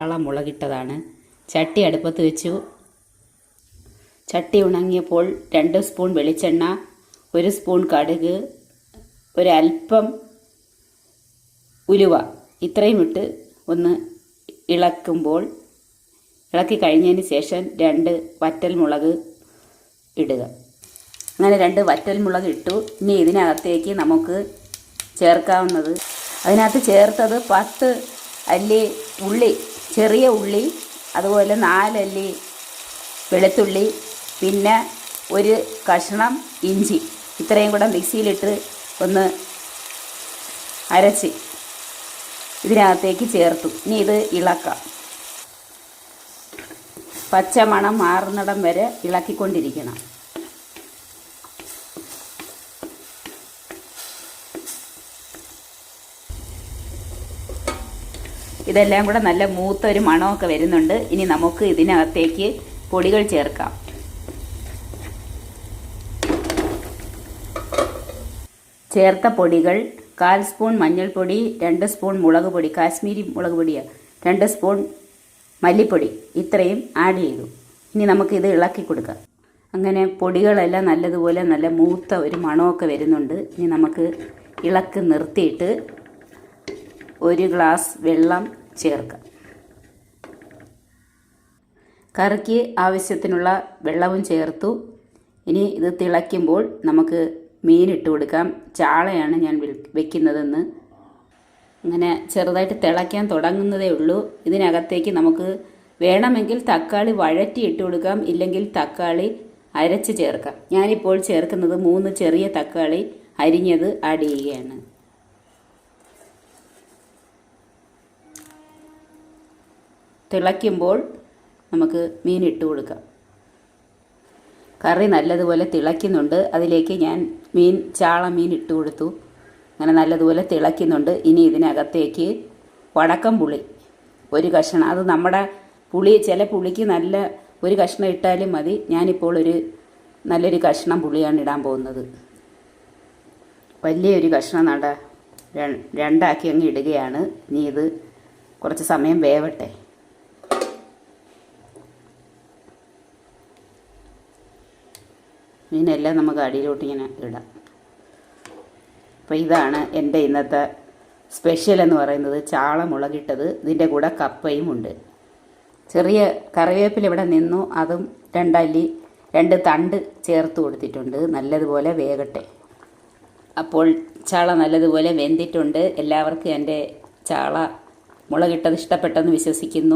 മുളകിട്ടതാണ്. ചട്ടി അടുപ്പത്ത് വെച്ചു. ചട്ടി ഉണങ്ങിയപ്പോൾ 2 സ്പൂൺ വെളിച്ചെണ്ണ, 1 സ്പൂൺ കടുക്, ഒരൽപ്പം ഉലുവ ഇത്രയും ഇട്ട് ഒന്ന് ഇളക്കുമ്പോൾ, ഇളക്കി കഴിഞ്ഞതിന് ശേഷം 2 വറ്റൽമുളക് ഇടുക. അങ്ങനെ 2 വറ്റൽമുളക് ഇട്ടു. ഇനി ഇതിനകത്തേക്ക് നമുക്ക് ചേർക്കാവുന്നത്, അതിനകത്ത് ചേർത്തത് 10 അല്ലി ഉള്ളി, ചെറിയ ഉള്ളി, അതുപോലെ 4 അല്ലി വെളുത്തുള്ളി, പിന്നെ 1 കഷ്ണം ഇഞ്ചി. ഇത്രയും കൂടെ മിക്സിയിലിട്ട് ഒന്ന് അരച്ച് ഇതിനകത്തേക്ക് ചേർത്തു. ഇനി ഇത് ഇളക്കാം. പച്ചമണം മാറുന്നിടം വരെ ഇളക്കിക്കൊണ്ടിരിക്കണം. ഇതെല്ലാം കൂടെ നല്ല മൂത്ത ഒരു മണമൊക്കെ വരുന്നുണ്ട്. ഇനി നമുക്ക് ഇതിനകത്തേക്ക് പൊടികൾ ചേർക്കാം. ചേർത്ത പൊടികൾ: 1/4 സ്പൂൺ മഞ്ഞൾപ്പൊടി, 2 സ്പൂൺ മുളക് പൊടി, കാശ്മീരി മുളക് പൊടിയാണ്, 2 സ്പൂൺ മല്ലിപ്പൊടി, ഇത്രയും ആഡ് ചെയ്തു. ഇനി നമുക്കിത് ഇളക്കി കൊടുക്കാം. അങ്ങനെ പൊടികളെല്ലാം നല്ലതുപോലെ നല്ല മൂത്ത ഒരു മണമൊക്കെ വരുന്നുണ്ട്. ഇനി നമുക്ക് ഇളക്കി നിർത്തിയിട്ട് 1 ഗ്ലാസ് വെള്ളം ചേർക്കാം. കറിക്ക് ആവശ്യത്തിനുള്ള വെള്ളവും ചേർത്തു. ഇനി ഇത് തിളയ്ക്കുമ്പോൾ നമുക്ക് മീൻ ഇട്ട് കൊടുക്കാം. ചാളയാണ് ഞാൻ വെക്കുന്നതെന്ന്. അങ്ങനെ ചെറുതായിട്ട് തിളയ്ക്കാൻ തുടങ്ങുന്നതേ ഉള്ളൂ. ഇതിനകത്തേക്ക് നമുക്ക് വേണമെങ്കിൽ തക്കാളി വഴറ്റി ഇട്ട് കൊടുക്കാം, ഇല്ലെങ്കിൽ തക്കാളി അരച്ച് ചേർക്കാം. ഞാനിപ്പോൾ ചേർക്കുന്നത് 3 ചെറിയ തക്കാളി അരിഞ്ഞത് ആഡ് ചെയ്യുകയാണ്. തിളയ്ക്കുമ്പോൾ നമുക്ക് മീൻ ഇട്ട് കൊടുക്കാം. കറി നല്ലതുപോലെ തിളയ്ക്കുന്നുണ്ട്. അതിലേക്ക് ഞാൻ ചാള മീൻ ഇട്ട് കൊടുത്തു. അങ്ങനെ നല്ലതുപോലെ തിളയ്ക്കുന്നുണ്ട്. ഇനി ഇതിനകത്തേക്ക് വടക്കം പുളി 1 കഷ്ണം, അത് നമ്മുടെ പുളി, ചില പുളിക്ക് നല്ല 1 കഷ്ണം ഇട്ടാലും മതി. ഞാനിപ്പോൾ നല്ലൊരു കഷ്ണം പുളിയാണ് ഇടാൻ പോകുന്നത്. വലിയൊരു കഷ്ണം രണ്ടാക്കി അങ്ങ് ഇടുകയാണ്. ഇനി ഇത് കുറച്ച് സമയം വേവട്ടെ. മീനെല്ലാം നമുക്ക് അടിയിലോട്ട് ഇങ്ങനെ ഇടാം. അപ്പോൾ ഇതാണ് എൻ്റെ ഇന്നത്തെ സ്പെഷ്യൽ എന്ന് പറയുന്നത്, ചാള മുളകിട്ടത്. ഇതിൻ്റെ കൂടെ കപ്പയും ഉണ്ട്. ചെറിയ കറിവേപ്പില ഇവിടെ നിന്നു, അതും 2 അല്ലി 2 തണ്ട് ചേർത്ത് കൊടുത്തിട്ടുണ്ട്. നല്ലതുപോലെ വേകട്ടെ. അപ്പോൾ ചാള നല്ലതുപോലെ വെന്തിട്ടുണ്ട്. എല്ലാവർക്കും എൻ്റെ ചാള മുളകിട്ടത് ഇഷ്ടപ്പെട്ടെന്ന് വിശ്വസിക്കുന്നു.